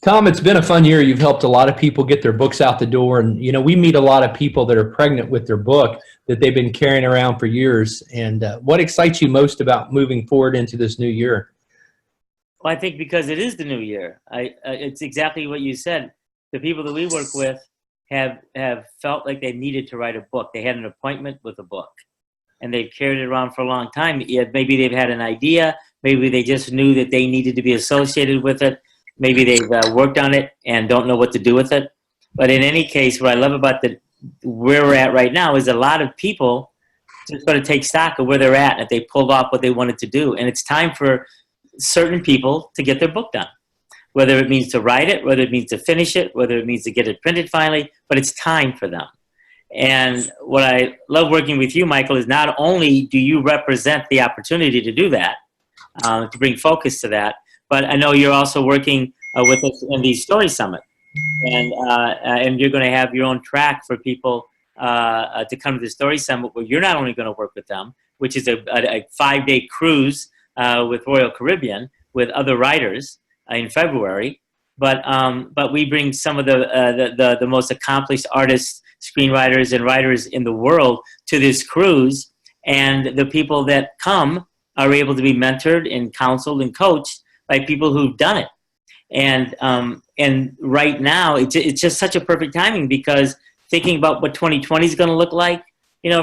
Tom, it's been a fun year. You've helped a lot of people get their books out the door. And, we meet a lot of people that are pregnant with their book that they've been carrying around for years. And what excites you most about moving forward into this new year? Well, I think because it is the new year. It's exactly what you said. The people that we work with have felt like they needed to write a book. They had an appointment with a book, and they've carried it around for a long time. Yet maybe they've had an idea. Maybe they just knew that they needed to be associated with it. Maybe they've worked on it and don't know what to do with it. But in any case, what I love about where we're at right now is a lot of people just going to take stock of where they're at, and they pulled off what they wanted to do. And it's time for certain people to get their book done, whether it means to write it, whether it means to finish it, whether it means to get it printed finally, but it's time for them. And what I love working with you, Michael, is not only do you represent the opportunity to do that, to bring focus to that, but I know you're also working with us in the Story Summit, and you're going to have your own track for people to come to the Story Summit, where you're not only going to work with them, which is a 5-day cruise with Royal Caribbean with other writers in February, but we bring some of the most accomplished artists, screenwriters, and writers in the world to this cruise, and the people that come are able to be mentored and counseled and coached by people who've done it. And right now, it's just such a perfect timing, because thinking about what 2020 is going to look like,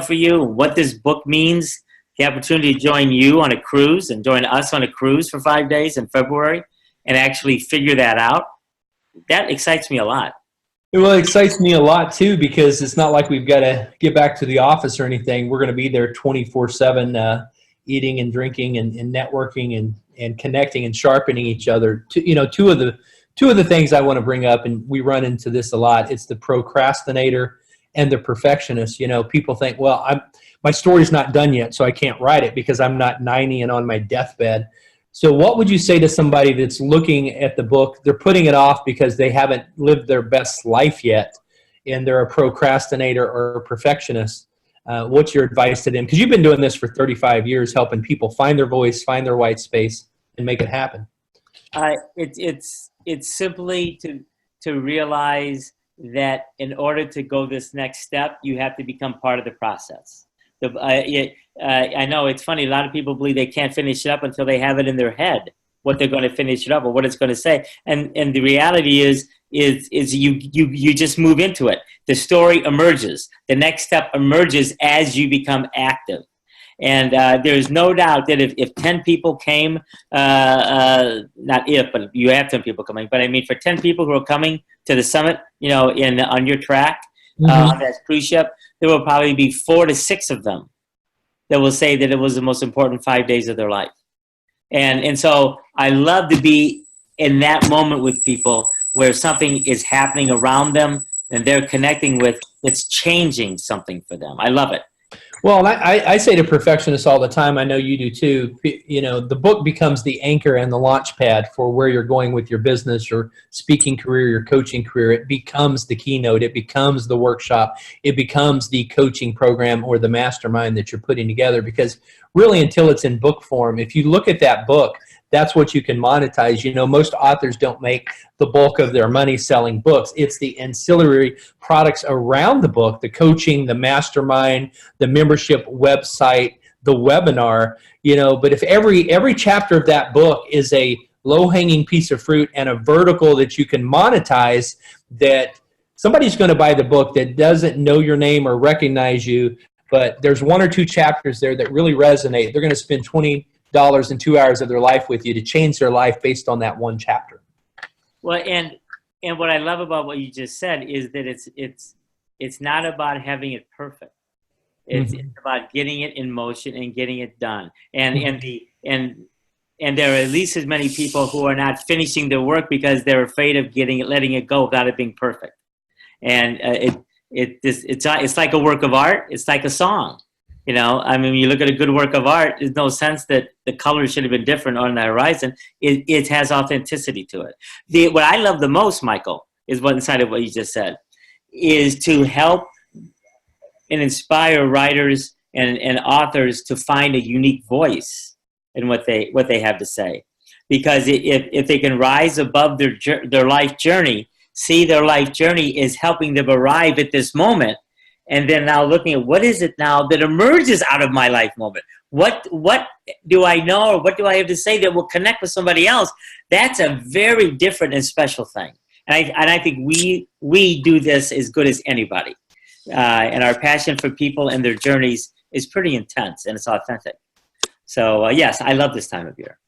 for you, what this book means, the opportunity to join you on a cruise and join us on a cruise for 5 days in February and actually figure that out, that excites me a lot. Well, it excites me a lot, too, because it's not like we've got to get back to the office or anything. We're going to be there 24/7, eating and drinking and networking and connecting and sharpening each other. Two of the things I want to bring up, and we run into this a lot, it's the procrastinator and the perfectionist. People think, well, my story's not done yet, so I can't write it because I'm not 90 and on my deathbed. So what would you say to somebody that's looking at the book, they're putting it off because they haven't lived their best life yet, and they're a procrastinator or a perfectionist? What's your advice to them? Because you've been doing this for 35 years, helping people find their voice, find their white space, and make it happen. It's simply to realize that in order to go this next step, you have to become part of the process. I know it's funny. A lot of people believe they can't finish it up until they have it in their head, what they're going to finish it up or what it's going to say. And the reality is you just move into it. The story emerges. The next step emerges as you become active. And there's no doubt that if 10 people came, not if, but you have 10 people coming, but I mean for 10 people who are coming to the summit, on your track, on that cruise ship, there will probably be 4 to 6 of them that will say that it was the most important 5 days of their life. And so I love to be in that moment with people where something is happening around them and they're connecting with, it's changing something for them. I love it. Well, I say to perfectionists all the time, I know you do too, the book becomes the anchor and the launch pad for where you're going with your business, your speaking career, your coaching career. It becomes the keynote. It becomes the workshop. It becomes the coaching program or the mastermind that you're putting together, because really until it's in book form, if you look at that book, that's what you can monetize. Most authors don't make the bulk of their money selling books. It's the ancillary products around the book, the coaching, the mastermind, the membership website, the webinar, but if every chapter of that book is a low-hanging piece of fruit and a vertical that you can monetize, that somebody's going to buy the book that doesn't know your name or recognize you, but there's 1 or 2 chapters there that really resonate. They're going to spend $20 in 2 hours of their life with you to change their life based on that one chapter. Well, and what I love about what you just said is that it's not about having it perfect. It's about getting it in motion and getting it done. And there are at least as many people who are not finishing their work because they're afraid of letting it go without it being perfect. And it's like a work of art. It's like a song. When you look at a good work of art, there's no sense that the colors should have been different on the horizon. It has authenticity to it. What I love the most, Michael, is what inside of what you just said, is to help and inspire writers and authors to find a unique voice in what they have to say. because if they can rise above their life journey, see their life journey is helping them arrive at this moment, and then now looking at what is it now that emerges out of my life moment. What do I know, or what do I have to say that will connect with somebody else? That's a very different and special thing. And I think we do this as good as anybody. And our passion for people and their journeys is pretty intense, and it's authentic. So yes, I love this time of year.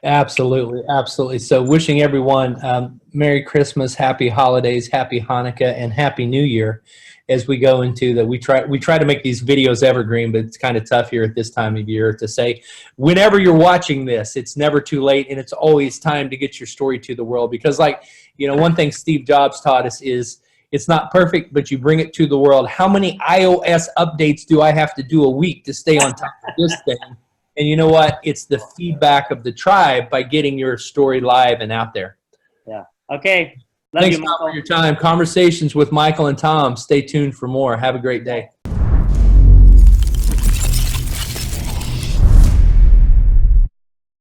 Absolutely, absolutely. So wishing everyone Merry Christmas, Happy Holidays, Happy Hanukkah, and Happy New Year as we go into the, we try to make these videos evergreen, but it's kind of tough here at this time of year to say, whenever you're watching this, it's never too late, and it's always time to get your story to the world. Because like, you know, one thing Steve Jobs taught us is, it's not perfect, but you bring it to the world. How many iOS updates do I have to do a week to stay on top of this thing? And you know what? It's the feedback of the tribe by getting your story live and out there. Yeah. Okay. Love Thanks, you, Tom, Michael. for your time. Conversations with Michael and Tom. Stay tuned for more. Have a great day.